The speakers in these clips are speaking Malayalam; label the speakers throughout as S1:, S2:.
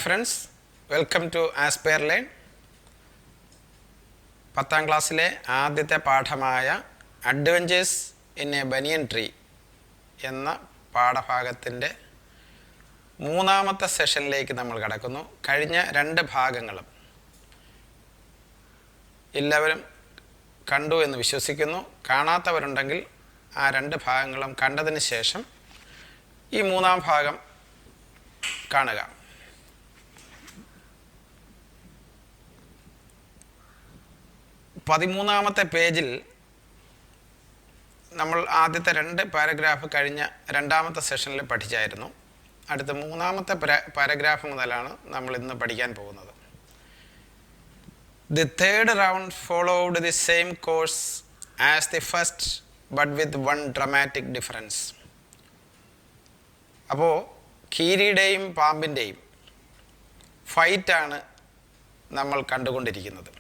S1: Hi friends, welcome to Aspire Learn. 10th ക്ലാസ്സിലെ ആദ്യത്തെ പാഠമായ adventures in a banyan tree എന്ന പാഠഭാഗത്തിൻ്റെ മൂന്നാമത്തെ സെഷനിലേക്ക് നമ്മൾ കടക്കുന്നു. കഴിഞ്ഞ രണ്ട് ഭാഗങ്ങളും എല്ലാവരും കണ്ടു എന്ന് വിശ്വസിക്കുന്നു. കാണാത്തവരുണ്ടെങ്കിൽ ആ രണ്ട് ഭാഗങ്ങളും കണ്ടതിന് ശേഷം ഈ മൂന്നാം ഭാഗം കാണുക. പതിമൂന്നാമത്തെ പേജിൽ നമ്മൾ ആദ്യത്തെ രണ്ട് പാരഗ്രാഫ് കഴിഞ്ഞ രണ്ടാമത്തെ സെഷനിൽ പഠിച്ചായിരുന്നു. അടുത്ത മൂന്നാമത്തെ പാരഗ്രാഫ് മുതലാണ് നമ്മൾ ഇന്ന് പഠിക്കാൻ പോകുന്നത്. The third round followed the same course as the first, but with one dramatic difference. അപ്പോൾ കീരിയുടെയും പാമ്പിൻ്റെയും ഫൈറ്റാണ് നമ്മൾ കണ്ടുകൊണ്ടിരിക്കുന്നത്.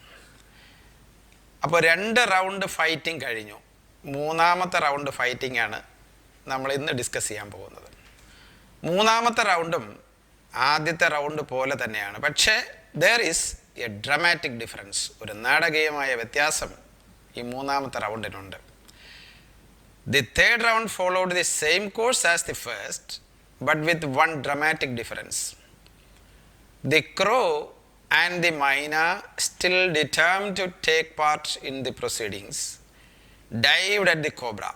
S1: അപ്പോൾ രണ്ട് റൗണ്ട് ഫൈറ്റിംഗ് കഴിഞ്ഞു. മൂന്നാമത്തെ റൗണ്ട് ഫൈറ്റിംഗ് ആണ് നമ്മൾ ഇന്ന് ഡിസ്കസ് ചെയ്യാൻ പോകുന്നത്. മൂന്നാമത്തെ റൗണ്ടും ആദ്യത്തെ റൗണ്ട് പോലെ തന്നെയാണ്, പക്ഷേ there is a dramatic difference. ഒരു നാടകീയമായ വ്യത്യാസം ഈ മൂന്നാമത്തെ റൗണ്ടിനുണ്ട്. The third round followed the same course as the first, but with one dramatic difference. The crow and the myna, still determined to take part in the proceedings, dived at the cobra.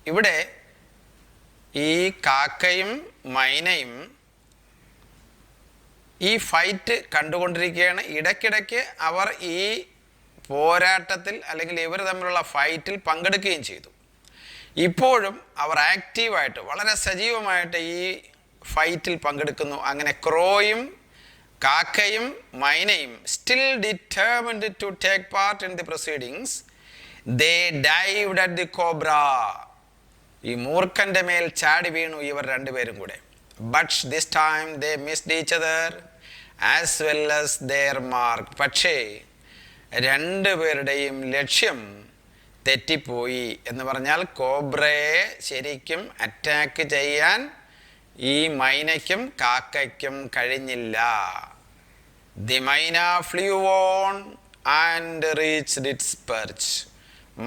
S1: ഇവിടെ ഈ കാക്കയും മൈനയും ഈ ഫൈറ്റ് കണ്ടുകൊണ്ടിരിക്കുകയാണ്. ഇടയ്ക്കിടയ്ക്ക് അവർ ഈ പോരാട്ടത്തിൽ അല്ലെങ്കിൽ ഇവർ തമ്മിലുള്ള ഫൈറ്റിൽ പങ്കെടുക്കുകയും ചെയ്തു. ഇപ്പോഴും അവർ ആക്റ്റീവായിട്ട് വളരെ സജീവമായിട്ട് ഈ ഫൈറ്റിൽ പങ്കെടുക്കുന്നു. അങ്ങനെ ക്രോയും കാക്കയും മൈനയും still determined to take part in the proceedings, they dived at the cobra. ഈ മൂർഖൻ്റെ മേൽ ചാടി വീണു ഇവർ രണ്ടുപേരും കൂടെ. But this time they missed each other as well as their mark. പക്ഷേ രണ്ടുപേരുടെയും ലക്ഷ്യം തെറ്റിപ്പോയി. എന്ന് പറഞ്ഞാൽ കോബ്രയെ ശരിക്കും അറ്റാക്ക് ചെയ്യാൻ ഈ മൈനയ്ക്കും കാക്കയ്ക്കും കഴിഞ്ഞില്ല. The myna flew on and reached its perch.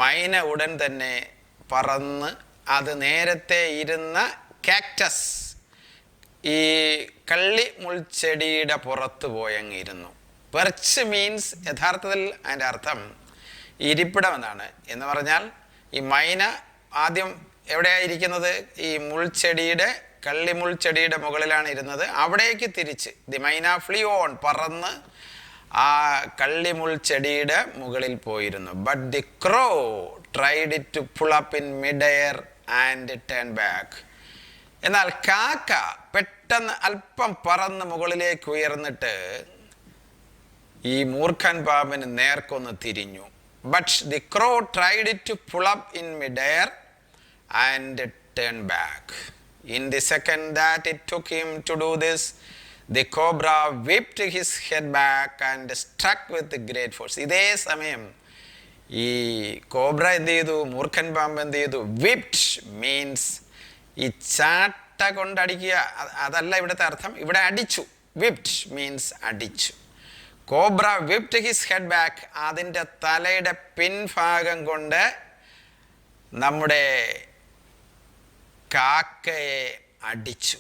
S1: മൈന ഉടൻ തന്നെ പറന്ന് അത് നേരത്തെ ഇരുന്ന കാക്ടസ്, ഈ കള്ളി മുൾച്ചെടിയുടെ പുറത്ത് പോയങ്ങിരുന്നു. പെർച്ച് മീൻസ് യഥാർത്ഥത്തിൽ അതിൻ്റെ അർത്ഥം ഇരിപ്പിടം എന്നാണ്. എന്ന് പറഞ്ഞാൽ ഈ മൈന ആദ്യം എവിടെയായിരിക്കുന്നത്? ഈ മുൾച്ചെടിയുടെ കള്ളിമുൾച്ചെടിയുടെ മുകളിലാണ് ഇരുന്നത്. അവിടേക്ക് തിരിച്ച് ദി മൈന ഫ്ലീ ഓൺ, പറന്ന് ആ കള്ളിമുൾച്ചെടിയുടെ മുകളിൽ പോയിരുന്നു. But the crow tried it to pull up in mid air and turn back. എന്നാൽ കാക്ക പെട്ടെന്ന് അല്പം പറന്ന് മുകളിലേക്ക് ഉയർന്നിട്ട് ഈ മൂർഖൻ പാമ്പിന് നേർക്കൊന്ന് തിരിഞ്ഞു. But the crow tried to pull up in mid-air and turn back. In the second that it took him to do this, the cobra whipped his head back and struck with great force. ഇതേ സമയം ഈ കോബ്ര എന്ത് ചെയ്തു? മൂർഖൻ പാമ്പ് എന്ത് ചെയ്തു? whipped means ഈ ചാട്ട കൊണ്ടടിക്കുക, അതല്ല ഇവിടുത്തെ അർത്ഥം. ഇവിടെ അടിച്ചു. whipped means അടിച്ചു. Cobra whipped his head back, അതിൻ്റെ തലയുടെ പിൻഭാഗം കൊണ്ട് നമ്മുടെ കാക്കയെ അടിച്ചു.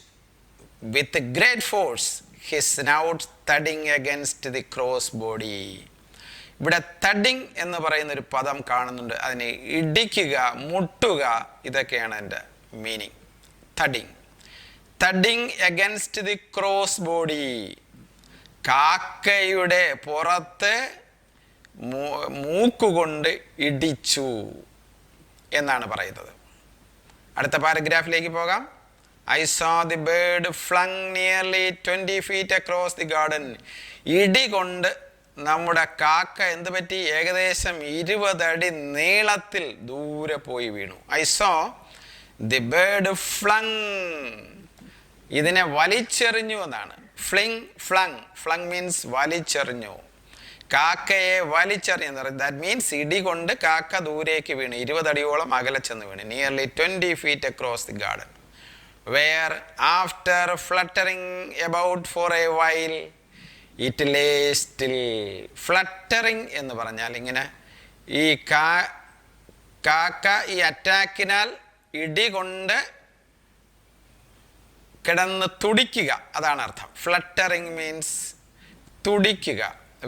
S1: With great force his snout thudding against the crow's body. ഇവിടെ തഡിങ് എന്ന് പറയുന്നൊരു പദം കാണുന്നുണ്ട്. അതിനെ ഇടിക്കുക, മുട്ടുക, ഇതൊക്കെയാണ് എൻ്റെ meaning. Thudding against the crow's body. കാക്കയുടെ പുറത്ത് മൂക്കുകൊണ്ട് ഇടിച്ചു എന്നാണ് പറയുന്നത്. അടുത്ത പാരഗ്രാഫിലേക്ക് പോകാം. I saw the bird flung nearly 20 feet across the garden. ഇടി കൊണ്ട് നമ്മുടെ കാക്ക എന്ത് പറ്റി? ഏകദേശം 20 അടി നീളത്തിൽ ദൂരെ പോയി വീണു. I saw the bird flung. ഇതിനെ വലിച്ചെറിഞ്ഞു എന്നാണ്. ഫ്ലങ് മീൻസ് വലിച്ചെറിഞ്ഞു. കാക്കയെ വലിച്ചെറിഞ്ഞു. ദാറ്റ് മീൻസ് ഇടി കൊണ്ട് കാക്ക ദൂരേക്ക് വീണു, 20 അടിയോളം അകലെ ചെന്ന് വീണു. Nearly 20 feet across the garden, where after fluttering about for a while it lay still. Fluttering എന്ന് പറഞ്ഞാൽ ഇങ്ങനെ ഈ കാക്ക ഈ അറ്റാക്കിനാൽ ഇടികൊണ്ട് കിടന്ന് തുടിക്കുക, അതാണ് അർത്ഥം. ഫ്ലട്ടറിങ് മീൻസ് തുടിക്കുക,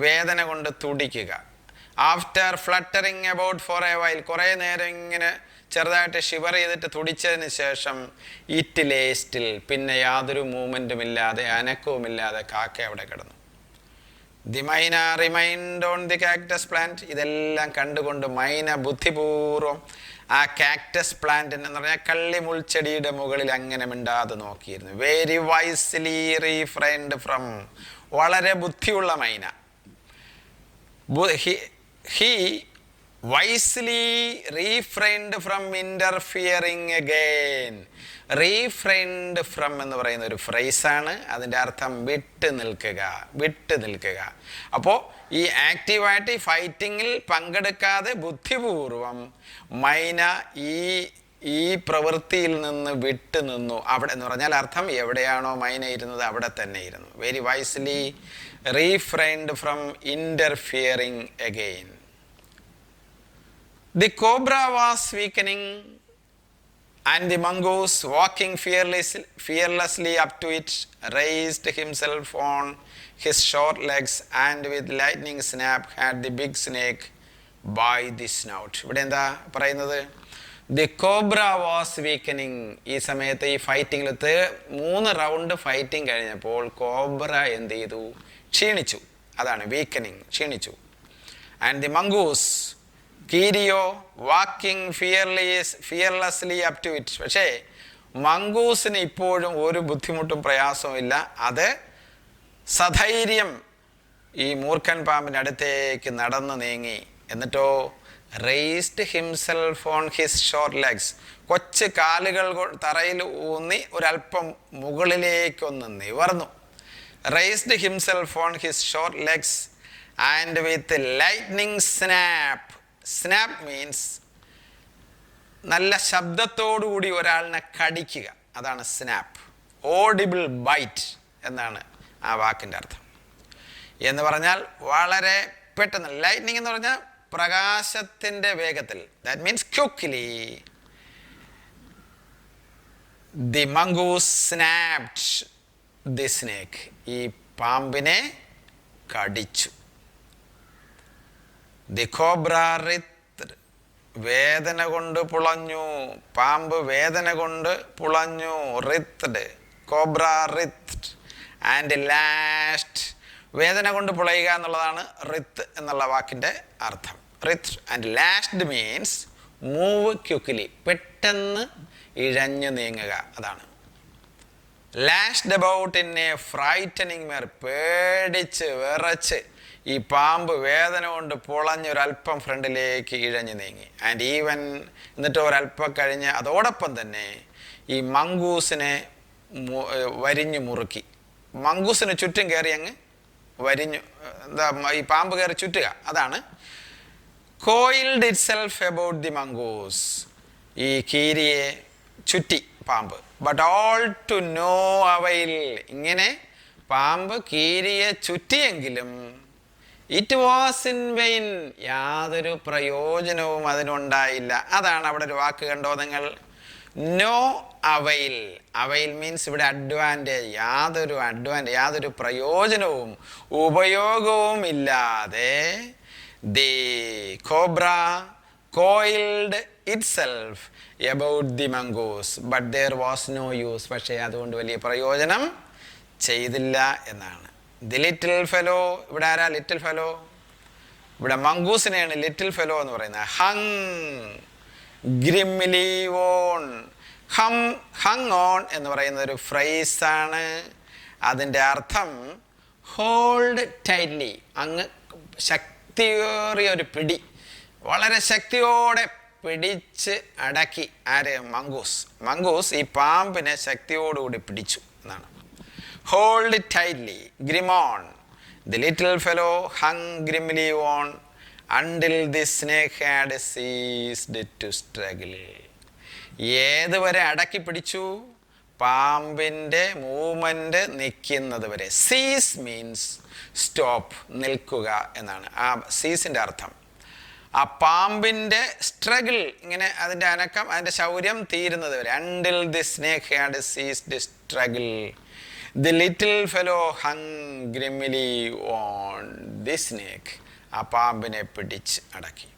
S1: വേദന കൊണ്ട് തുടിക്കുക. After fluttering about for a while, കുറേ നേരം ഇങ്ങനെ ചെറുതായിട്ട് ഷിവർ ചെയ്തിട്ട് തുടിച്ചതിന് ശേഷം ഇറ്റ് ലേ സ്റ്റിൽ, പിന്നെ യാതൊരു മൂവ്മെൻറ്റും ഇല്ലാതെ അനക്കവുമില്ലാതെ കാക്ക അവിടെ കിടന്നു. ദി മൈന remind on the cactus plant. ഇതെല്ലാം കണ്ടുകൊണ്ട് മൈന ബുദ്ധിപൂർവം ആ കാക്ടസ് പ്ലാന്റിന് എന്ന് പറഞ്ഞാൽ കള്ളിമുൾച്ചെടിയുടെ മുകളിൽ അങ്ങനെ മിണ്ടാതെ നോക്കിയിരുന്നു. വെരി വൈസ്ലി റീഫ്രൈൻഡ് ഫ്രം, വളരെ ബുദ്ധിയുള്ള മൈന. He wisely refrained from interfering again. Refrained from എന്ന് പറയുന്ന ഒരു ഫ്രേസാണ്. അതിൻ്റെ അർത്ഥം വിട്ട് നിൽക്കുക, വിട്ട് നിൽക്കുക. അപ്പോൾ ഈ ആക്റ്റീവായിട്ട് ഈ ഫൈറ്റിങ്ങിൽ പങ്കെടുക്കാതെ ബുദ്ധിപൂർവം മൈന ഈ പ്രവൃത്തിയിൽ നിന്ന് വിട്ടു നിന്നു. അവിടെ എന്ന് പറഞ്ഞാൽ അർത്ഥം എവിടെയാണോ മൈന ഇരുന്നത് അവിടെ തന്നെ ഇരുന്നു. Very wisely refrained from interfering again. The cobra was weakening, and the mongoose, walking fearlessly up to it, raised himself on his short legs and with lightning snap had the big snake by the snout. ഇവിടെ എന്താ പറയുന്നത്? The cobra was weakening. ഈ സമയത്ത് ഈ ഫൈറ്റിങ്ങിൽ 3 റൗണ്ട് ഫൈറ്റിംഗ് കഴിഞ്ഞപ്പോൾ കോബ്ര എന്ത് ചെയ്തു? ക്ഷീണിച്ചു. അതാണ് വീക്കനിങ്, ക്ഷീണിച്ചു. And the mongoose, കീരിയോ walking fearlessly up to it. പക്ഷേ മംഗൂസിന് ഇപ്പോഴും ഒരു ബുദ്ധിമുട്ടും പ്രയാസവും ഇല്ല. അത് സധൈര്യം ഈ മൂർഖൻ പാമ്പിൻ്റെ അടുത്തേക്ക് നടന്നു നീങ്ങി. എന്നിട്ടോ raised himself on his short legs, കൊച്ചു കാലുകൾ തറയിൽ ഊന്നി ഒരല്പം മുകളിലേക്കൊന്ന് നിവർന്നു. Raised himself on his short legs and with lightning snap. Snap means നല്ല ശബ്ദത്തോടുകൂടി ഒരാളിനെ കടിക്കുക, അതാണ് സ്നാപ്പ്. ഓഡിബിൾ ബൈറ്റ് എന്നാണ് ആ വാക്കിൻ്റെ അർത്ഥം. എന്ന് പറഞ്ഞാൽ വളരെ പെട്ടെന്ന്. ലൈറ്റ്നിങ് എന്ന് പറഞ്ഞാൽ പ്രകാശത്തിൻ്റെ വേഗത്തിൽ. That means quickly the mongoose snapped the snake. ഈ പാമ്പിനെ കടിച്ചു. ദി കോബ്ര റിത്ത്, വേദന കൊണ്ട് പുളഞ്ഞു. പാമ്പ് വേദന കൊണ്ട് പുളഞ്ഞു. Writhed, cobra writhe. And lashed, വേദന കൊണ്ട് പുളയുക എന്നുള്ളതാണ് റിത്ത് എന്നുള്ള വാക്കിൻ്റെ അർത്ഥം. Writhe and lashed means move quickly, പെട്ടെന്ന് ഇഴഞ്ഞു നീങ്ങുക, അതാണ്. Lashed about in a frightening manner, പേടിച്ച് വിറച്ച് ഈ പാമ്പ് വേദന കൊണ്ട് പൊളഞ്ഞൊരൽപ്പം ഫ്രണ്ടിലേക്ക് ഇഴഞ്ഞു നീങ്ങി. ആൻഡ് ഈവൻ, എന്നിട്ട് ഒരൽപ്പം കഴിഞ്ഞ് അതോടൊപ്പം തന്നെ ഈ മംഗൂസിനെ വരിഞ്ഞു മുറുക്കി. മംഗൂസിന് ചുറ്റും കയറി അങ്ങ് വരിഞ്ഞു, എന്താ ഈ പാമ്പ് കയറി ചുറ്റുക, അതാണ്. Coiled itself about the mongoose, ഈ കീരിയെ ചുറ്റി പാമ്പ്. But all to no avail, ഇങ്ങനെ പാമ്പ് കീരിയെ ചുറ്റിയെങ്കിലും ഇറ്റ് വാസ് ഇൻ വെയിൻ, യാതൊരു പ്രയോജനവും അതിനുണ്ടായില്ല. അതാണ് അവിടെ ഒരു വാക്ക് കണ്ടോ നിങ്ങൾ? No avail. അവൈൽ മീൻസ് ഇവിടെ അഡ്വാൻറ്റേജ്, യാതൊരു പ്രയോജനവും ഉപയോഗവും ഇല്ലാതെ the cobra coiled itself about the mongoose but there was no use. പക്ഷേ അതുകൊണ്ട് വലിയ പ്രയോജനം ചെയ്തില്ല എന്നാണ്. ദി ലിറ്റിൽ ഫെലോ, ഇവിടെ ആരാ ലിറ്റിൽ ഫെലോ? ഇവിടെ മംഗൂസിനെയാണ് ലിറ്റിൽ ഫെലോ എന്ന് പറയുന്നത്. Hung grimly on. Hung on എന്ന് പറയുന്ന ഒരു ഫ്രേസാണ്. അതിൻ്റെ അർത്ഥം ഹോൾഡ് ടൈറ്റ്ലി, അങ്ങ് ശക്തിയേറിയ ഒരു പിടി, വളരെ ശക്തിയോടെ പിടിച്ച് അടക്കി. ആര്? മംഗൂസ് ഈ പാമ്പിനെ ശക്തിയോടുകൂടി പിടിച്ചു എന്നാണ്. Hold it tightly, grim on. The little fellow hung grimly on until the snake had ceased to struggle. ഏതുവരെ അടക്കി പിടിച്ചു? പാമ്പിൻ്റെ മൂവ്മെൻറ്റ് നിൽക്കുന്നത് വരെ. സീസ് മീൻസ് സ്റ്റോപ്പ്, നിൽക്കുക എന്നാണ് ആ സീസിൻ്റെ അർത്ഥം. ആ പാമ്പിൻ്റെ സ്ട്രഗിൾ, ഇങ്ങനെ അതിൻ്റെ അനക്കം, അതിൻ്റെ ശൗര്യം തീരുന്നത് വരെ. Until the snake had ceased struggle the little fellow hung grimly on the snake. ആ പാമ്പിനെ പിടിച്ച് അടക്കി.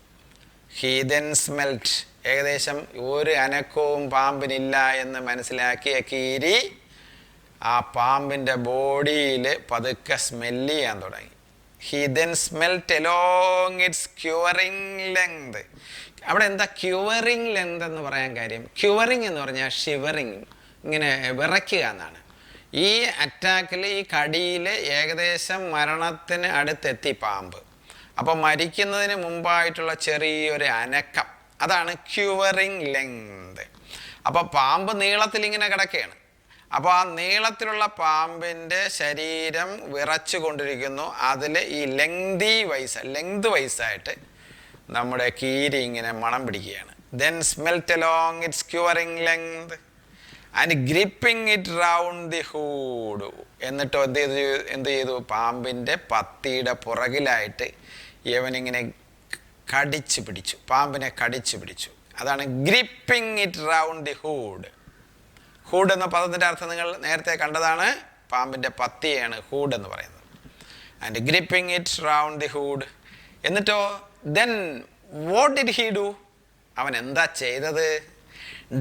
S1: ഹീ ദെൻ സ്മെൽറ്റ്, ഏകദേശം ഒരു അനക്കവും പാമ്പിനില്ല എന്ന് മനസ്സിലാക്കിയ കീരി ആ പാമ്പിൻ്റെ ബോഡിയിൽ പതുക്കെ സ്മെല്ല് ചെയ്യാൻ തുടങ്ങി. He then smelt along it's curing length. അവിടെ എന്താ ക്യൂവറിങ് ലെങ്ത് എന്ന് പറയാൻ കാര്യം? ക്യൂവറിങ് എന്ന് പറഞ്ഞാൽ ഷിവറിങ്, ഇങ്ങനെ വിറയ്ക്കുക എന്നാണ്. ഈ അറ്റാക്കിൽ, ഈ കടിയിൽ ഏകദേശം മരണത്തിന് അടുത്തെത്തി പാമ്പ്. അപ്പോൾ മരിക്കുന്നതിന് മുമ്പായിട്ടുള്ള ചെറിയൊരു അനക്കം, അതാണ് ക്യൂവറിങ് ലെങ്ത്. അപ്പോൾ പാമ്പ് നീളത്തിൽ ഇങ്ങനെ കിടക്കുകയാണ്. അപ്പോൾ ആ നീളത്തിലുള്ള പാമ്പിൻ്റെ ശരീരം വിറച്ചു കൊണ്ടിരിക്കുന്നു. അതിൽ ഈ ലെങ്ത് വൈസായിട്ട് നമ്മുടെ കീരി ഇങ്ങനെ മണം പിടിക്കുകയാണ്. Then smelt along it's curing length and gripping it round the hood. എന്നിട്ടോ എന്ത് ചെയ്തു? പാമ്പിൻ്റെ പത്തിയുടെ പുറകിലായിട്ട് ഇവനിങ്ങനെ കടിച്ചു പിടിച്ചു, പാമ്പിനെ കടിച്ചു പിടിച്ചു. അതാണ് gripping it round the hood. Hood എന്ന പദത്തിൻ്റെ അർത്ഥം നിങ്ങൾ നേരത്തെ കണ്ടതാണ്. പാമ്പിൻ്റെ പത്തിയാണ് ഹൂഡ് എന്ന് പറയുന്നത്. And gripping it round the hood. എന്നിട്ടോ then what did he do? അവൻ എന്താ ചെയ്തത്?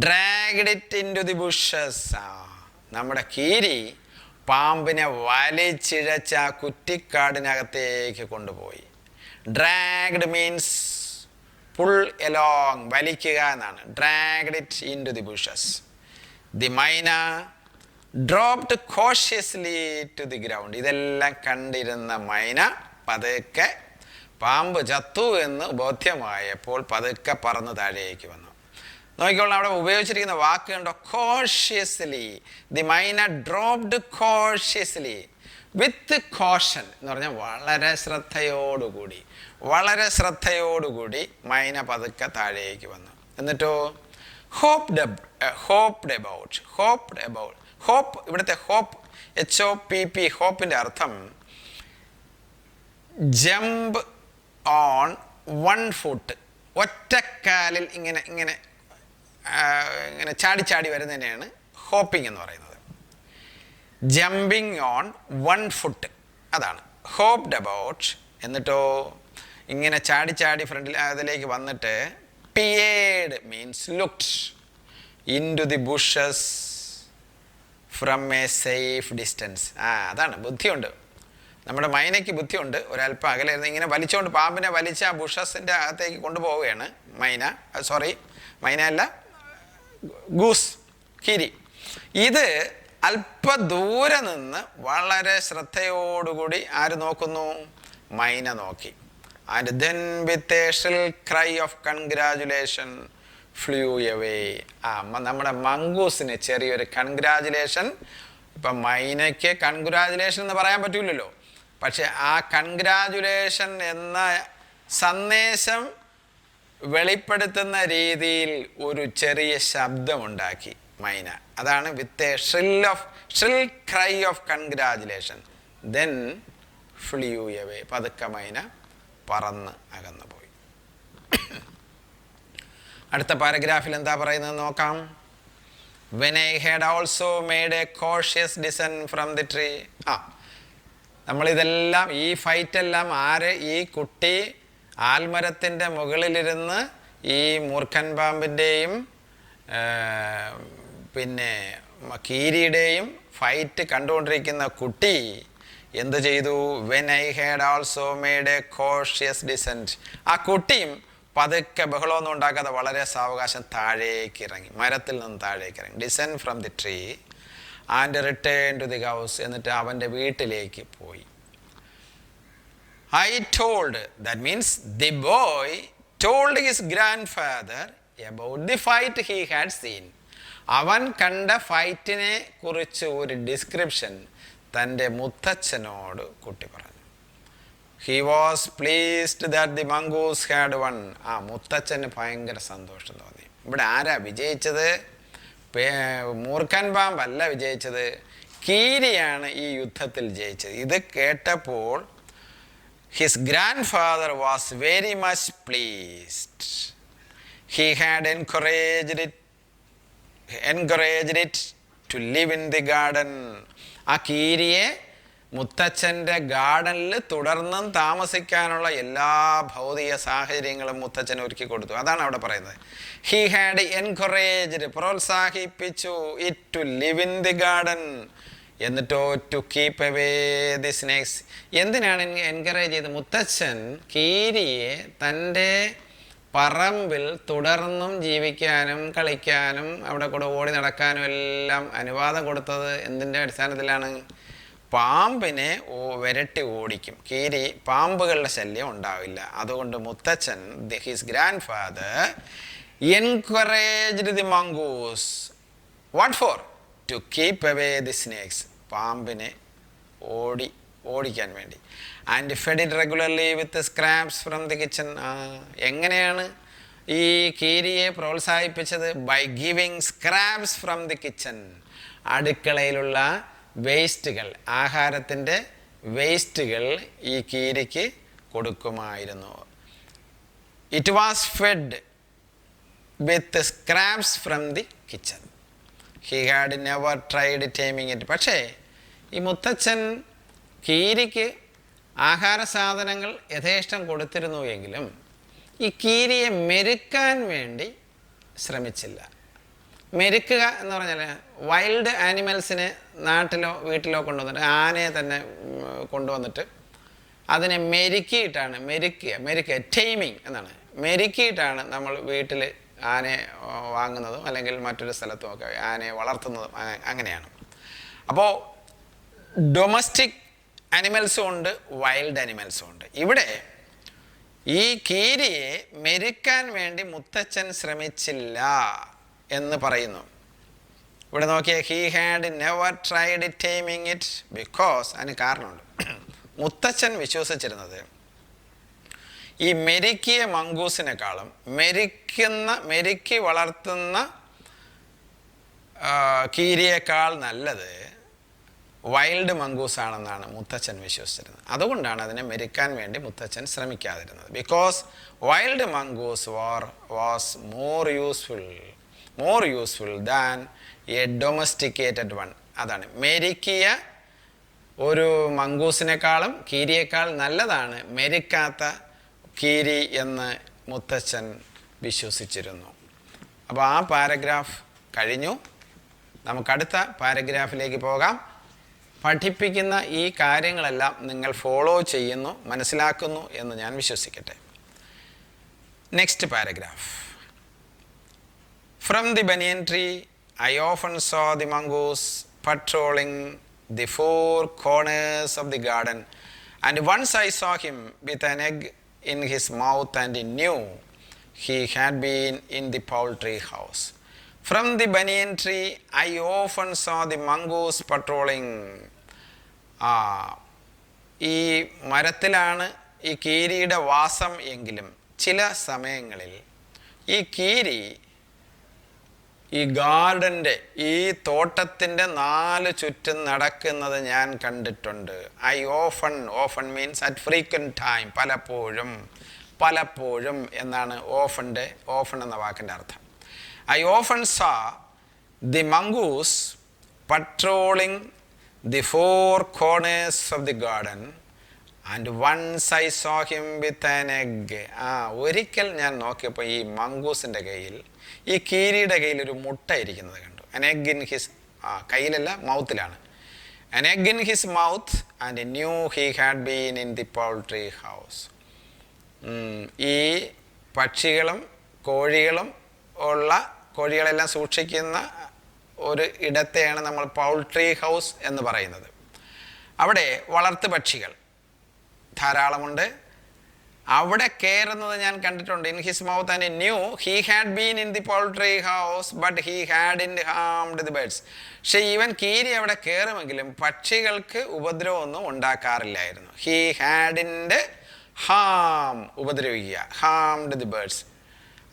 S1: Dragged it into the bushes. നമ്മുടെ കീരി പാമ്പിനെ വലിച്ചിഴച്ച ആ കുറ്റിക്കാടിനകത്തേക്ക് കൊണ്ടുപോയി. ഡ്രാഗ്ഡ് മീൻസ് പുൾ എലോങ്, വലിക്കുക എന്നാണ്. Dragged it into the bushes. The myna dropped cautiously to the ground. ഇതെല്ലാം കണ്ടിരുന്ന മൈന പതുക്കെ പാമ്പ് ചത്തു എന്ന് ബോധ്യമായപ്പോൾ പതുക്കെ പറന്ന് താഴേക്ക് വന്നു. നോക്കിക്കോളാം, അവിടെ ഉപയോഗിച്ചിരിക്കുന്ന വാക്ക് കണ്ടോ? Cautiously. The myna dropped cautiously with caution എന്ന് പറഞ്ഞാൽ വളരെ ശ്രദ്ധയോടുകൂടി മൈന പതുക്കെ താഴേക്ക് വന്നു. എന്നിട്ടോ ഹോപ്ഡ് അബൌട്ട്. ഹോപ്പ്, ഇവിടുത്തെ ഹോപ്പ്, HOPP, ഹോപ്പിൻ്റെ അർത്ഥം ജമ്പ് ഓൺ വൺ ഫുട്ട്, ഒറ്റക്കാലിൽ ഇങ്ങനെ ഇങ്ങനെ ഇങ്ങനെ ചാടി വരുന്നതിനെയാണ് ഹോപ്പിംഗ് എന്ന് പറയുന്നത്. ജമ്പിങ് ഓൺ വൺ ഫുട്ട്, അതാണ് ഹോപ്ഡ് അബൌട്ട്. എന്നിട്ടോ ഇങ്ങനെ ചാടി ഫ്രണ്ടിൽ അതിലേക്ക് വന്നിട്ട് peered means looked into the bushes from a safe distance. അതാണ് ബുദ്ധിയുണ്ട്, നമ്മുടെ മൈനയ്ക്ക് ബുദ്ധിയുണ്ട്. ഒരല്പം അകലെ ഇരുന്ന് ഇങ്ങനെ വലിച്ചുകൊണ്ട് പാമ്പിനെ വലിച്ച് ആ ബുഷസിൻ്റെ അകത്തേക്ക് കൊണ്ടുപോവുകയാണ് മൈന അല്ല, ഗൂസ്, കീരി. ഇത് അല്പദൂരെ നിന്ന് വളരെ ശ്രദ്ധയോടുകൂടി ആര് നോക്കുന്നു? മൈന നോക്കി. And then with a shrill cry of congratulation flew away. നമ്മുടെ മംഗൂസിന് ചെറിയൊരു കൺഗ്രാജുലേഷൻ. ഇപ്പം മൈനയ്ക്ക് കൺഗ്രാജുലേഷൻ എന്ന് പറയാൻ പറ്റൂലല്ലോ, പക്ഷെ ആ കൺഗ്രാജുലേഷൻ എന്ന സന്ദേശം വെളിപ്പെടുത്തുന്ന രീതിയിൽ ഒരു ചെറിയ ശബ്ദമുണ്ടാക്കി മൈന. അതാണ് with a shrill cry of congratulation then flew away. പതുക്കെ മൈന പറന്ന് അകന്നു പോയി. അടുത്ത പാരഗ്രാഫിൽ എന്താ പറയുന്നത് നോക്കാം. When I had also made a cautious descent from the tree. നമ്മളിതെല്ലാം, ഈ ഫൈറ്റെല്ലാം ഈ കുട്ടി ആൽമരത്തിൻ്റെ മുകളിലിരുന്ന് ഈ മൂർഖൻ പാമ്പിൻ്റെയും പിന്നെ കീരിയുടെയും ഫൈറ്റ് കണ്ടുകൊണ്ടിരിക്കുന്ന കുട്ടി എന്ത് ചെയ്തു? When I had also made a cautious descent. ആ കുട്ടിയും പതുക്കെ ബഹളമൊന്നും ഉണ്ടാക്കാതെ വളരെ സാവകാശം താഴേക്ക് ഇറങ്ങി, മരത്തിൽ നിന്ന് താഴേക്ക് ഇറങ്ങി. Descend from the tree and return to the house. എന്നിട്ട് അവൻ്റെ വീട്ടിലേക്ക് പോയി. I told, that means the boy told his grandfather about the fight he had seen. അവൻ കണ്ട ഫൈറ്റിനെ കുറിച്ച് ഒരു ഡിസ്ക്രിപ്ഷൻ തൻ്റെ മുത്തച്ഛനോട് കുട്ടി പറഞ്ഞു. He was pleased that the mongoose had won. മുത്തച്ഛന് ഭയങ്കര സന്തോഷം തോന്നി. ഇവിടെ ആരാ വിജയിച്ചത്? മൂർഖൻ പാമ്പല്ല വിജയിച്ചത്, കീരിയാണ് ഈ യുദ്ധത്തിൽ ജയിച്ചത്. ഇത് കേട്ടപ്പോൾ his grand father was very much pleased. He had encouraged it to live in the garden. ആ കീരിയെ മുത്തച്ഛൻ്റെ ഗാർഡനിൽ തുടർന്നും താമസിക്കാനുള്ള എല്ലാ ഭൗതിക സാഹചര്യങ്ങളും മുത്തച്ഛൻ ഒരുക്കി കൊടുത്തു. അതാണ് അവിടെ പറയുന്നത്. ഹി ഹാഡ് എൻകറേജ്ഡ്, പ്രോത്സാഹിപ്പിച്ചു, it to live in the garden. എന്നിട്ടോ to keep away the snakes. എന്തിനാണ് എൻകറേജ് ചെയ്തത്? മുത്തച്ഛൻ കീരിയെ തൻ്റെ പറമ്പിൽ തുടർന്നും ജീവിക്കാനും കളിക്കാനും അവിടെ കൂടെ ഓടി നടക്കാനും എല്ലാം അനുവാദം കൊടുത്തത് എന്തിൻ്റെ അടിസ്ഥാനത്തിലാണ്? പാമ്പിനെ വിരട്ടി ഓടിക്കും. കീരി പാമ്പുകളുടെ ശല്യം ഉണ്ടാവില്ല. അതുകൊണ്ട് മുത്തച്ഛൻ, his grandfather, encouraged the mongoose. What for? To keep away the snakes. പാമ്പിനെ ഓടിക്കാൻ വേണ്ടി. And fed it regularly with scraps from the kitchen. എങ്ങനെയാണ് ഈ കീരിയെ പ്രോത്സാഹിപ്പിച്ചത്? By giving scraps from the kitchen. അടുക്കളയിലുള്ള വേസ്റ്റുകൾ, ആഹാരത്തിൻ്റെ വേസ്റ്റുകൾ ഈ കീരിക്ക് കൊടുക്കുമായിരുന്നു. It was fed with scraps from the kitchen. He had never tried taming it. പക്ഷേ ഈ മുത്തച്ഛൻ കീരിക്ക് ആഹാര സാധനങ്ങൾ യഥേഷ്ടം കൊടുത്തിരുന്നു എങ്കിലും ഈ കീരിയെ മെരുക്കാൻ വേണ്ടി ശ്രമിച്ചില്ല. മെരുക്കുക എന്ന് പറഞ്ഞാൽ വൈൽഡ് ആനിമൽസിനെ നാട്ടിലോ വീട്ടിലോ കൊണ്ടുവന്നിട്ട്, ആനയെ തന്നെ കൊണ്ടുവന്നിട്ട് അതിനെ മെരുക്കുക ടൈമിങ് എന്നാണ്. മെരുക്കിയിട്ടാണ് നമ്മൾ വീട്ടിൽ ആനയെ വാങ്ങുന്നതും അല്ലെങ്കിൽ മറ്റൊരു സ്ഥലത്തും ഒക്കെ ആനയെ വളർത്തുന്നതും അങ്ങനെയാണ്. അപ്പോൾ ഡൊമസ്റ്റിക് അനിമൽസും ഉണ്ട്, വൈൽഡ് അനിമൽസും ഉണ്ട്. ഇവിടെ ഈ കീരിയെ മെരുക്കാൻ വേണ്ടി മുത്തച്ഛൻ ശ്രമിച്ചില്ല എന്ന് പറയുന്നു. ഇവിടെ നോക്കിയാൽ he had never tried taming it because, അതിന് കാരണമുണ്ട്. മുത്തച്ഛൻ വിശ്വസിച്ചിരുന്നത് ഈ മെരുക്കിയ മംഗൂസിനേക്കാളും മെരുക്കി വളർത്തുന്ന കീരിയേക്കാൾ നല്ലത് വൈൽഡ് മംഗൂസാണെന്നാണ് മുത്തച്ഛൻ വിശ്വസിച്ചിരുന്നത്. അതുകൊണ്ടാണ് അതിനെ മെരുക്കാൻ വേണ്ടി മുത്തച്ഛൻ ശ്രമിക്കാതിരുന്നത്. Because wild mongoose was more useful than a domesticated one. അതാണ്, മെരുക്കിയ ഒരു മംഗൂസിനേക്കാളും കീരിയേക്കാൾ നല്ലതാണ് മെരുക്കാത്ത കീരി എന്ന് മുത്തച്ഛൻ വിശ്വസിച്ചിരുന്നു. അപ്പോൾ ആ പാരഗ്രാഫ് കഴിഞ്ഞു. നമുക്കടുത്ത പാരഗ്രാഫിലേക്ക് പോകാം. പഠിപ്പിക്കുന്ന ഈ കാര്യങ്ങളെല്ലാം നിങ്ങൾ ഫോളോ ചെയ്യുന്നു, മനസ്സിലാക്കുന്നു എന്ന് ഞാൻ വിശ്വസിക്കട്ടെ. Next paragraph. From the banyan tree, I often saw the mongoose patrolling the four corners of the garden, and once I saw him with an egg in his mouth and knew he had been in the poultry house. From the banyan tree, I often saw the mongoose patrolling. ഈ മരത്തിലാണ് ഈ കീരിയുടെ വാസം എങ്കിലും ചില സമയങ്ങളിൽ ഈ കീരി ഈ ഗാർഡൻ്റെ, ഈ തോട്ടത്തിൻ്റെ 4 ചുറ്റും നടക്കുന്നത് ഞാൻ കണ്ടിട്ടുണ്ട്. Often means at frequent time, പലപ്പോഴും എന്നാണ് ഓഫൺ എന്ന വാക്കിൻ്റെ അർത്ഥം. I often saw the mongoose patrolling the 4 corners of the garden, and once I saw him with an egg. ഒരിക്കൽ ഞാൻ നോക്കിയപ്പോൾ ഈ മംഗൂസിൻ്റെ കയ്യിൽ, ഈ കീരിയുടെ കയ്യിൽ ഒരു മുട്ട ഇരിക്കുന്നത് കണ്ടു. an egg in his, കയ്യിലല്ല മൗത്തിലാണ്. an egg in his mouth and knew he had been in the poultry house. ഈ പക്ഷികളും കോഴികളും കോഴികളെല്ലാം സൂക്ഷിക്കുന്ന ഒരു ഇടത്തെയാണ് നമ്മൾ പൗൾട്രി ഹൗസ് എന്ന് പറയുന്നത്. അവിടെ വളർത്തു പക്ഷികൾ ധാരാളമുണ്ട്. അവിടെ കയറുന്നത് ഞാൻ കണ്ടിട്ടുണ്ട്. In his mouth and knew he had been in the poultry house but he had in harmed the birds. പക്ഷേ ഈവൻ കീരി അവിടെ കയറുമെങ്കിലും പക്ഷികൾക്ക് ഉപദ്രവമൊന്നും ഉണ്ടാക്കാറില്ലായിരുന്നു. ഹി ഹാഡ് ഇൻ ഉപദ്രവിക്കുക, harmed the birds.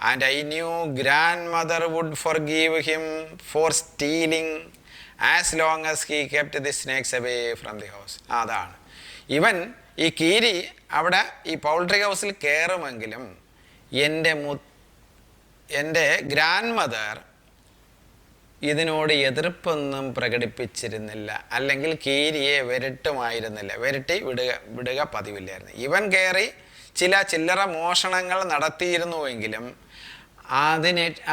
S1: And I knew grandmother would forgive him for stealing as long as he kept the snakes away from the house. അതാണ് ഇവൻ ഈ കീരി അവിടെ ഈ പൗൾട്രി ഹൗസിൽ കയറുമെങ്കിലും എൻ്റെ ഗ്രാൻഡ് മദർ ഇതിനോട് എതിർപ്പൊന്നും പ്രകടിപ്പിച്ചിരുന്നില്ല, അല്ലെങ്കിൽ കീരിയെ വിരട്ടുമായിരുന്നില്ല, വിരട്ടി വിടുക പതിവില്ലായിരുന്നു. ഇവൻ കയറി ചില ചില്ലറ മോഷണങ്ങൾ നടത്തിയിരുന്നുവെങ്കിലും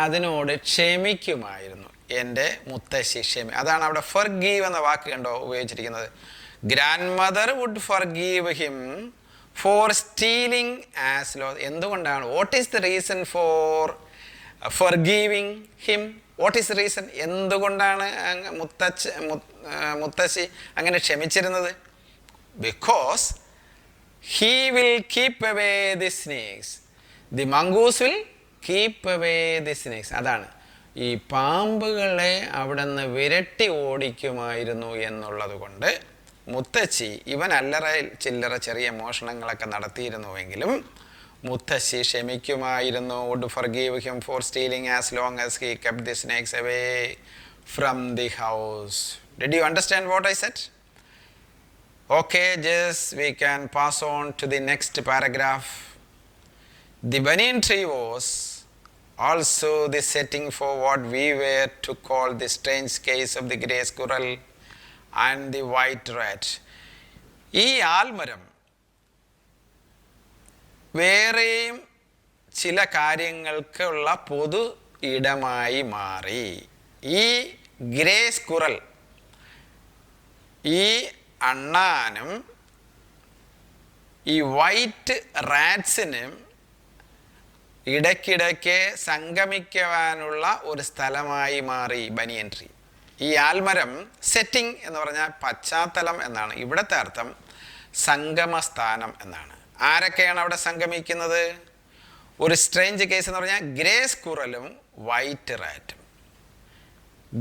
S1: അതിനോട് ക്ഷമിക്കുമായിരുന്നു എൻ്റെ മുത്തശ്ശി. അതാണ് അവിടെ ഫർഗീവ് എന്ന വാക്ക് കണ്ടോ ഉപയോഗിച്ചിരിക്കുന്നത്. Grandmother would forgive him for stealing as low. എന്തുകൊണ്ടാണ്? What is the reason for forgiving him? What is the reason? എന്തുകൊണ്ടാണ് മുത്തശ്ശി അങ്ങനെ ക്ഷമിച്ചിരുന്നത്? Because he will keep away the snakes, the mongoose will keep away the snakes. അതാണ് ഈ പാമ്പുകളെ അവിടെ നിന്ന് വിരട്ടി ഓടിക്കുമായിരുന്നു എന്നുള്ളത് കൊണ്ട് മുത്തശ്ശി ഇവൻ ചില്ലറ ചെറിയ മോഷണങ്ങളൊക്കെ നടത്തിയിരുന്നുവെങ്കിലും മുത്തശ്ശി ക്ഷമിക്കുമായിരുന്നു. would forgive him for stealing as long as he kept the snakes away from the house. Did you understand what I said? Okay, just we can pass on to the next paragraph. The banyan tree was also the setting for what we were to call the strange case of the grey squirrel and the white rat. ഈ ആൽമരം വേറെയും ചില കാര്യങ്ങൾക്കുള്ള പൊതു ഇടമായി മാറി. ഈ ഗ്രേ സ്കുറൽ, ഈ അണ്ണാനും ഈ വൈറ്റ് റാറ്റ്സിനും ഇടയ്ക്കിടയ്ക്ക് സംഗമിക്കുവാനുള്ള ഒരു സ്ഥലമായി മാറി ബനിയൻ ട്രീ. ഈ ആൽമരം സെറ്റിംഗ് എന്ന് പറഞ്ഞാൽ പശ്ചാത്തലം എന്നാണ്. ഇവിടുത്തെ അർത്ഥം സംഗമസ്ഥാനം എന്നാണ്. ആരൊക്കെയാണ് അവിടെ സംഗമിക്കുന്നത്? ഒരു സ്ട്രേഞ്ച് കേസ് എന്ന് പറഞ്ഞാൽ ഗ്രേ സ്കുറലും വൈറ്റ് റാറ്റും.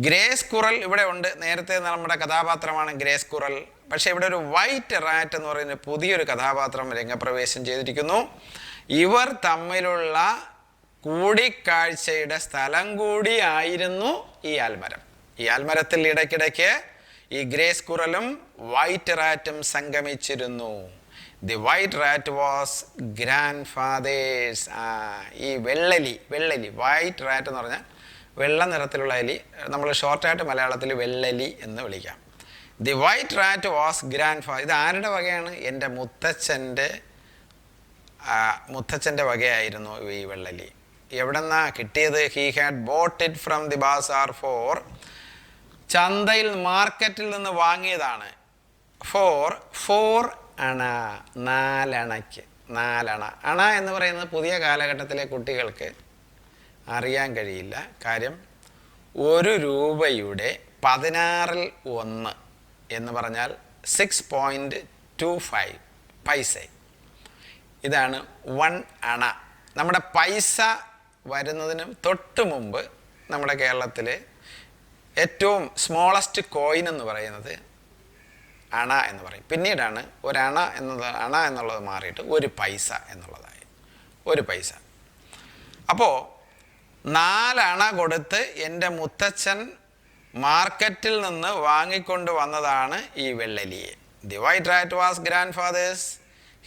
S1: ഗ്രേ സ്കുറൽ ഇവിടെ ഉണ്ട്, നേരത്തെ നമ്മുടെ കഥാപാത്രമാണ് ഗ്രേ സ്കുറൽ. പക്ഷേ ഇവിടെ ഒരു വൈറ്റ് റാറ്റ് എന്ന് പറയുന്ന പുതിയൊരു കഥാപാത്രം രംഗപ്രവേശം ചെയ്തിരിക്കുന്നു. ഇവർ തമ്മിലുള്ള കൂടിക്കാഴ്ചയുടെ സ്ഥലം കൂടിയായിരുന്നു ഈ ആൽമരം. ഈ ആൽമരത്തിൽ ഇടയ്ക്കിടയ്ക്ക് ഈ ഗ്രേ സ്കുറലും വൈറ്റ് റാറ്റും സംഗമിച്ചിരുന്നു. The white rat was grandfather's. ഈ വെള്ളലി വൈറ്റ് റാറ്റ് എന്ന് പറഞ്ഞാൽ വെള്ള നിറത്തിലുള്ള എലി, നമ്മൾ ഷോർട്ടായിട്ട് മലയാളത്തിൽ വെള്ളലി എന്ന് വിളിക്കാം. The white rat was grand father. ഇത് ആരുടെ വകയാണ്? എൻ്റെ മുത്തച്ഛൻ്റെ വകയായിരുന്നു ഈ വെള്ളലി. എവിടെന്നാ കിട്ടിയത്? He had bought it from the bazaar for, ചന്തയിൽ മാർക്കറ്റിൽ നിന്ന് വാങ്ങിയതാണ്. ഫോർ അണ, 4 അണയ്ക്ക്. 4 അണ. അണ എന്ന് പറയുന്നത് പുതിയ കാലഘട്ടത്തിലെ കുട്ടികൾക്ക് അറിയാൻ കഴിയില്ല. കാര്യം 1 രൂപയുടെ 16ൽ 1 എന്ന് പറഞ്ഞാൽ 6.25 പൈസ. ഇതാണ് 1 അണ. നമ്മുടെ പൈസ വരുന്നതിന് തൊട്ട് മുമ്പ് നമ്മുടെ കേരളത്തിൽ ഏറ്റവും സ്മോളസ്റ്റ് കോയിൻ എന്ന് പറയുന്നത് അണ എന്ന് പറയും. പിന്നീടാണ് അണ എന്നുള്ളത് മാറിയിട്ട് 1 പൈസ എന്നുള്ളതായി. 1 പൈസ. അപ്പോൾ 4 അണ കൊടുത്ത് എൻ്റെ മുത്തച്ഛൻ മാർക്കറ്റിൽ നിന്ന് വാങ്ങിക്കൊണ്ട് വന്നതാണ് ഈ വെള്ളലിയെ. The white rat was grandfather's.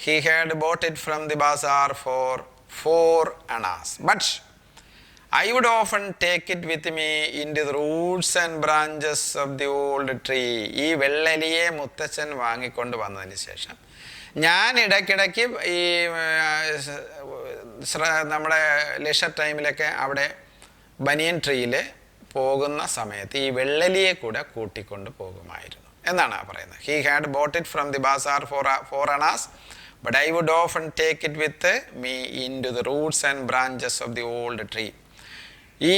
S1: He had bought it from the bazaar for 4 annas. But I would often take it with me into the roots and branches of the old tree. ഈ വെള്ളലിയെ മുത്തച്ഛൻ വാങ്ങിക്കൊണ്ട് വന്നതിന് ശേഷം ഞാൻ ഇടയ്ക്കിടയ്ക്ക് ഈ നമ്മുടെ ലെഷർ ടൈമിലൊക്കെ അവിടെ ബനിയൻ ട്രീയിൽ പോകുന്ന സമയത്ത് ഈ വെള്ളലിയെ കൂടെ കൂട്ടിക്കൊണ്ട് പോകുമായിരുന്നു എന്നാണ് പറയുന്നത്. He had bought it from the bazaar for annas, but I would often take it with me into the roots and branches of the old tree. ഈ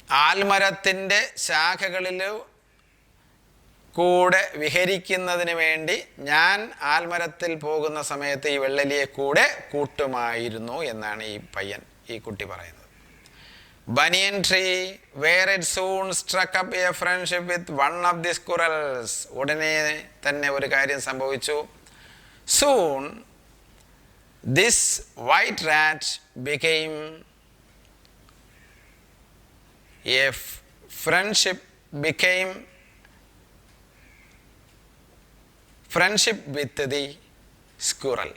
S1: ആൽമരത്തിൻ്റെ ശാഖകളിൽ കൂടെ വിഹരിക്കുന്നതിന് വേണ്ടി ഞാൻ ആൽമരത്തിൽ പോകുന്ന സമയത്ത് ഈ വെള്ളലിയെ കൂടെ കൂട്ടുമായിരുന്നു എന്നാണ് ഈ കുട്ടി പറയുന്നത്. Banyan tree, where it soon struck up a friendship with one of the squirrels. ഉടനെ തന്നെ ഒരു കാര്യം സംഭവിച്ചു. Soon this white rat became a friendship became friendship with the squirrel.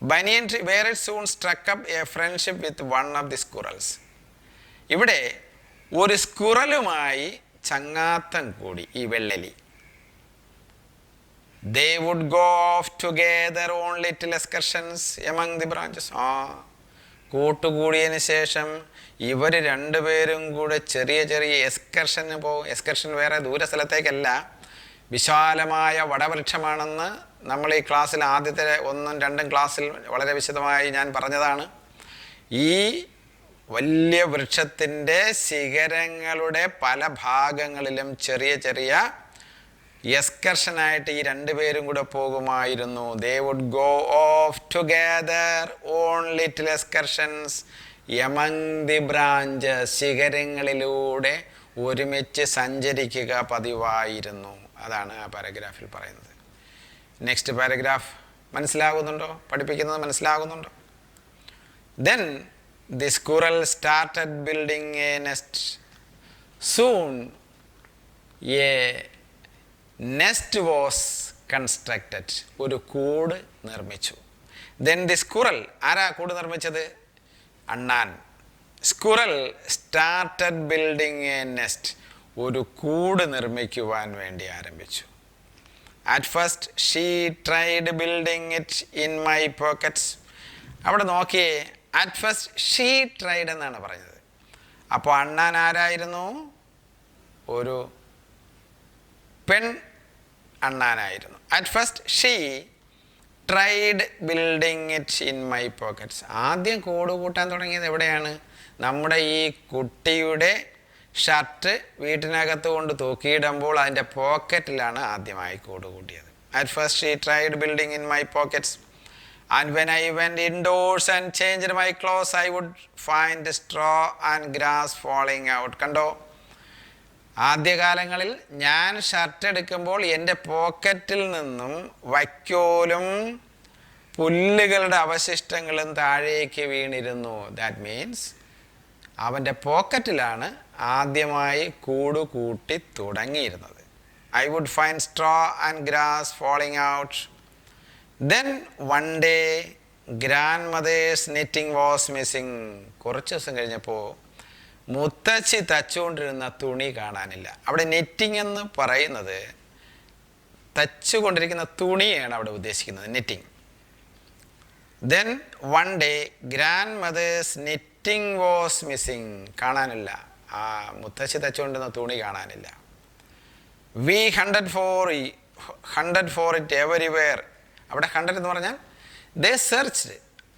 S1: Banyan tree where it soon struck up a friendship with one of the squirrels. ഇവിടെ ഒരു സ്ക്വിറലുമായി ചങ്ങാത്തം കൂടി ഈ വെള്ളെലി. They would go off together on little excursions among the branches. കൂട്ടുകൂടിയതിന് ശേഷം ഇവർ രണ്ടുപേരും കൂടെ ചെറിയ ചെറിയ എക്സ്കർഷന് പോകും. എക്സ്കർഷൻ വേറെ ദൂര സ്ഥലത്തേക്കല്ല, വിശാലമായ വടവൃക്ഷമാണെന്ന് നമ്മൾ ഈ ക്ലാസ്സിൽ ആദ്യത്തെ 1-2 ക്ലാസ്സിൽ വളരെ വിശദമായി ഞാൻ പറഞ്ഞതാണ്. ഈ വലിയ വൃക്ഷത്തിൻ്റെ ശിഖരങ്ങളുടെ പല ഭാഗങ്ങളിലും ചെറിയ ചെറിയ എക്സ്കർഷനായിട്ട് ഈ രണ്ടുപേരും കൂടെ പോകുമായിരുന്നു. They would go off together on little excursions among the branches. ശിഖരങ്ങളിലൂടെ ഒരുമിച്ച് സഞ്ചരിക്കുക പതിവായിരുന്നു. അതാണ് ആ പാരഗ്രാഫിൽ പറയുന്നത്. നെക്സ്റ്റ് പാരഗ്രാഫ് മനസ്സിലാകുന്നുണ്ടോ? പഠിപ്പിക്കുന്നത് മനസ്സിലാകുന്നുണ്ടോ? Then the squirrel started building a nest. Soon a nest was constructed. ഒരു കൂട് നിർമ്മിച്ചു. Then the squirrel, ആരാ കൂട് നിർമ്മിച്ചത്? അണ്ണാൻ. Squirrel started building a nest. ഒരു കൂട് നിർമ്മിക്കുവാൻ വേണ്ടി ആരംഭിച്ചു. At first she tried building it in my pockets. അവിടെ നോക്കിയേ, at first she tried എന്നാണ് പറഞ്ഞത്. അപ്പോൾ അണ്ണാൻ ആരായിരുന്നു? ഒരു പെൺ അണ്ണാനായിരുന്നു. At first she tried building it in my pockets. ആദ്യം കൂട് കൂട്ടാൻ തുടങ്ങിയത് എവിടെയാണ്? നമ്മുടെ ഈ കുട്ടിയുടെ ഷർട്ട് വീട്ടിനകത്ത് കൊണ്ട് തൂക്കിയിടുമ്പോൾ അതിൻ്റെ പോക്കറ്റിലാണ് ആദ്യമായി കൂട് കൂട്ടിയത്. At first she tried building in my pockets. And when I went indoors and changed my clothes, I would find straw and grass falling out. കണ്ടോ? ആദ്യകാലങ്ങളിൽ ഞാൻ ഷർട്ട് എടുക്കുമ്പോൾ എൻ്റെ പോക്കറ്റിൽ നിന്നും വൈക്കോലും പുല്ലുകളുടെ അവശിഷ്ടങ്ങളും താഴേക്ക് വീണിരുന്നു. ദാറ്റ് മീൻസ് അവൻ്റെ പോക്കറ്റിലാണ് ആദ്യമായി കൂട് കൂട്ടി തുടങ്ങിയിരുന്നത്. I would find straw and grass falling out. Then one day grandmother's knitting was missing. കുറച്ച് ദിവസം കഴിഞ്ഞപ്പോൾ മുത്തച്ഛി തച്ചുകൊണ്ടിരുന്ന തുണി കാണാനില്ല. അവിടെ നെറ്റിംഗ് എന്ന് പറയുന്നത് തച്ചുകൊണ്ടിരിക്കുന്ന തുണിയാണ് അവിടെ ഉദ്ദേശിക്കുന്നത്, netting. Then one day grandmother's knitting was missing. കാണാനില്ല, ആ മുത്തച്ഛി തച്ചുകൊണ്ടിരുന്ന തുണി കാണാനില്ല. We hunted for it everywhere. അവിടെ ഹണ്ടഡ് എന്ന് പറഞ്ഞാൽ they searched,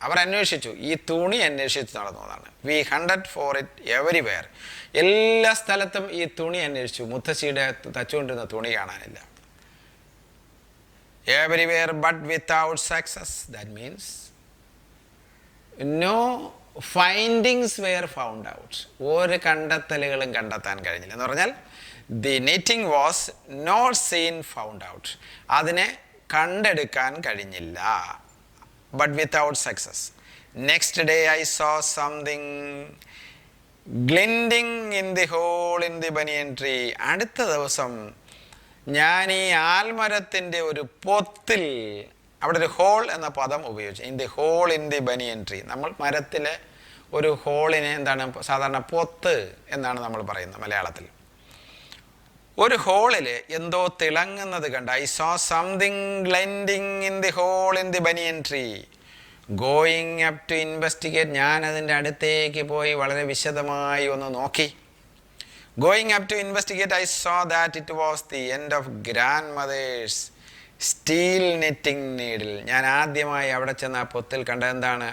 S1: അവർ അന്വേഷിച്ചു, ഈ തുണി അന്വേഷിച്ച് നടന്നതാണ്. We hunted for it everywhere. എല്ലാ സ്ഥലത്തും ഈ തുണി അന്വേഷിച്ചു, മുത്തശ്ശിയുടെ തച്ചുകൊണ്ടിരുന്ന തുണി കാണാനില്ല. Everywhere but without success. That means no findings were found out. ഒരു കണ്ടെത്തലുകളും കണ്ടെത്താൻ കഴിഞ്ഞില്ല എന്ന് പറഞ്ഞാൽ the knitting was not seen, found out. അതിനെ കണ്ടെടുക്കാൻ കഴിഞ്ഞില്ല. But without success. Next day I saw something glinting in the hole in the banyan tree. അടുത്ത ദിവസം ഞാൻ ഈ ആൽമരത്തിൻ്റെ ഒരു പൊത്തിൽ, അവിടെ ഒരു ഹോൾ എന്ന പദം ഉപയോഗിച്ചു. In the hole in the banyan tree. നമ്മൾ മരത്തിലെ ഒരു ഹോളിനെ എന്താണ് സാധാരണ പൊത്ത് എന്നാണ് നമ്മൾ പറയുന്നത് മലയാളത്തിൽ. ഒരു ഹോളിൽ എന്തോ തിളങ്ങുന്നത് കണ്ട്. I saw something glinting in the hole in the banyan tree. Going up to investigate. ഞാൻ അതിൻ്റെ അടുത്തേക്ക് പോയി വളരെ വിശദമായി ഒന്ന് നോക്കി. Going up to investigate I saw that it was the end of grandmother's steel knitting needle. ഞാൻ ആദ്യമായി അവിടെ ചെന്ന് ആ പൊത്തിൽ കണ്ടത് എന്താണ്?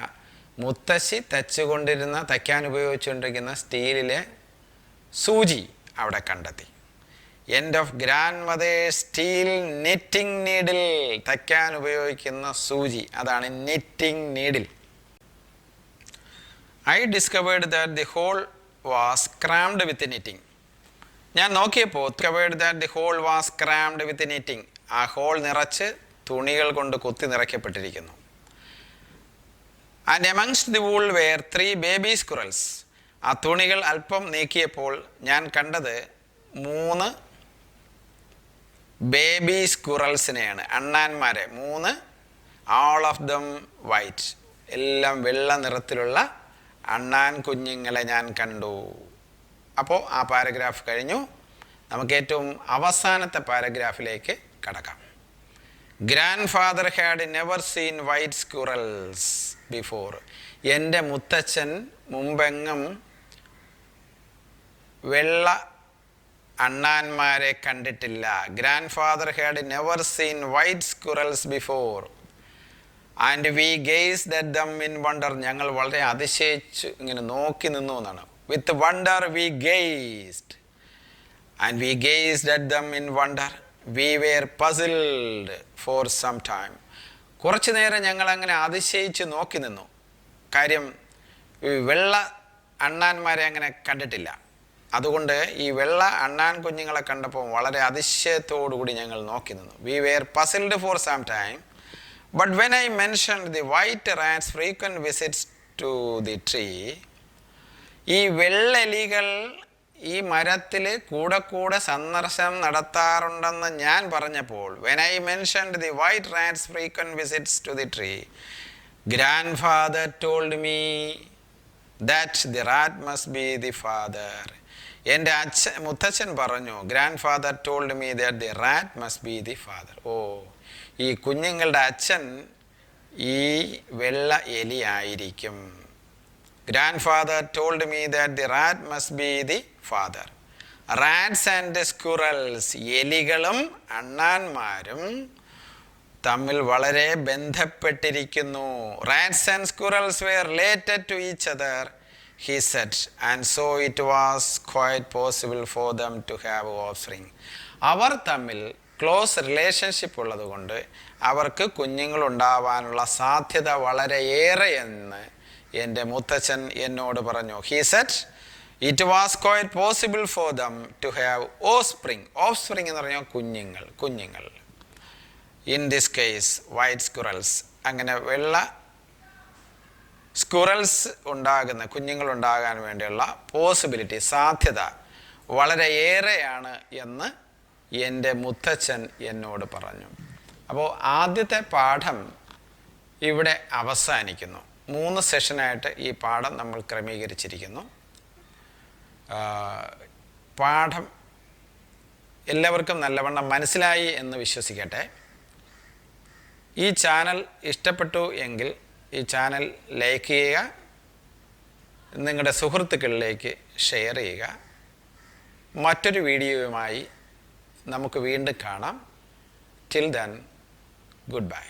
S1: മുത്തശ്ശി തയ്ക്കാൻ ഉപയോഗിച്ചുകൊണ്ടിരിക്കുന്ന സ്റ്റീലിലെ സൂചി അവിടെ കണ്ടെത്തി. End of grandmother's steel knitting needle. തയ്ക്കാൻ ഉപയോഗിക്കുന്ന സൂചി, അതാണ് knitting needle. I discovered that the hole was crammed with knitting. ഞാൻ നോക്കിയപ്പോൾ discovered that the hole was crammed with knitting. ആ ഹോൾ നിറച്ച് തുണികൾ കൊണ്ട് കുത്തി നിറയ്ക്കപ്പെട്ടിരിക്കുന്നു. And amongst the wool were 3 baby squirrels. ആ തുണികൾ അല്പം നീക്കിയപ്പോൾ ഞാൻ കണ്ടത് 3 ബേബി സ്കുറൽസിനെയാണ്, അണ്ണാന്മാരെ 3, all of them white, എല്ലാം വെള്ള നിറത്തിലുള്ള അണ്ണാൻ കുഞ്ഞുങ്ങളെ ഞാൻ കണ്ടു. അപ്പോൾ ആ പാരഗ്രാഫ് കഴിഞ്ഞു. നമുക്ക് ഏറ്റവും അവസാനത്തെ പാരഗ്രാഫിലേക്ക് കടക്കാം. Grand father had never seen white squirrels before. എൻ്റെ മുത്തച്ഛൻ മുമ്പെങ്ങും വെള്ള അണ്ണാന്മാരെ കണ്ടിട്ടില്ല. Grand father had never seen white squirrels before and we gazed at them in wonder. ഞങ്ങൾ വളരെ അതിശയിച്ച് ഇങ്ങനെ നോക്കി നിന്നു എന്നാണ്. With wonder we gazed and we gazed at them in wonder we were puzzled for some time. കുറച്ചു നേരം ഞങ്ങൾ അങ്ങനെ അതിശയിച്ച് നോക്കി നിന്നു. കാര്യം ഈ വെള്ള അണ്ണാന്മാരെ അങ്ങനെ കണ്ടിട്ടില്ല. അതുകൊണ്ട് ഈ വെള്ള അണ്ണാൻ കുഞ്ഞുങ്ങളെ കണ്ടപ്പോൾ വളരെ അതിശയത്തോടുകൂടി ഞങ്ങൾ നോക്കി നിന്നു. We were puzzled for some time but when I mentioned the white rat's frequent visits to the tree. ഈ വെള്ളെലികൾ ഈ മരത്തിൽ കൂടെ സന്ദർശനം നടത്താറുണ്ടെന്ന് ഞാൻ പറഞ്ഞപ്പോൾ, when I mentioned the white rat's frequent visits to the tree, grandfather told me that the rat must be the father. എൻ്റെ മുത്തച്ഛൻ പറഞ്ഞു, grandfather told me that the rat must be the father. ഓ, ഈ കുഞ്ഞുങ്ങളുടെ അച്ഛൻ ഈ വെള്ള എലി ആയിരിക്കും. Grandfather told me that the rat must be the father. Rats and squirrels, എലികളും അണ്ണാന്മാരും തമ്മിൽ വളരെ ബന്ധപ്പെട്ടിരിക്കുന്നു. Rats and squirrels were related to each other, he said, and so it was quite possible for them to have offspring. അവർ തമ്മിൽ ക്ലോസ് റിലേഷൻഷിപ്പ് ഉള്ളതുകൊണ്ട് അവർക്ക് കുഞ്ഞുങ്ങളുണ്ടാവാനുള്ള സാധ്യത വളരെയേറെ എന്ന് എൻ്റെ മുത്തച്ഛൻ എന്നോട് പറഞ്ഞു. he said it was quite possible for them to have offspring. offspring എന്ന് പറഞ്ഞാൽ കുഞ്ഞുങ്ങൾ. in this case white squirrels. അങ്ങനെ വെള്ള സ്കുറൽസ് കുഞ്ഞുങ്ങളുണ്ടാകാൻ വേണ്ടിയുള്ള പോസിബിലിറ്റി, സാധ്യത വളരെയേറെയാണ് എന്ന് എൻ്റെ മുത്തച്ഛൻ എന്നോട് പറഞ്ഞു. അപ്പോൾ ആദ്യത്തെ പാഠം ഇവിടെ അവസാനിക്കുന്നു. 3 സെഷനായിട്ട് ഈ പാഠം നമ്മൾ ക്രമീകരിച്ചിരിക്കുന്നു. പാഠം എല്ലാവർക്കും നല്ലവണ്ണം മനസ്സിലായി എന്ന് വിശ്വസിക്കട്ടെ. ഈ ചാനൽ ഇഷ്ടപ്പെട്ടു എങ്കിൽ ഈ ചാനൽ ലൈക്ക് ചെയ്യുക, നിങ്ങളുടെ സുഹൃത്തുക്കളിലേക്ക് ഷെയർ ചെയ്യുക. മറ്റൊരു വീഡിയോയുമായി നമുക്ക് വീണ്ടും കാണാം. Till then, good bye.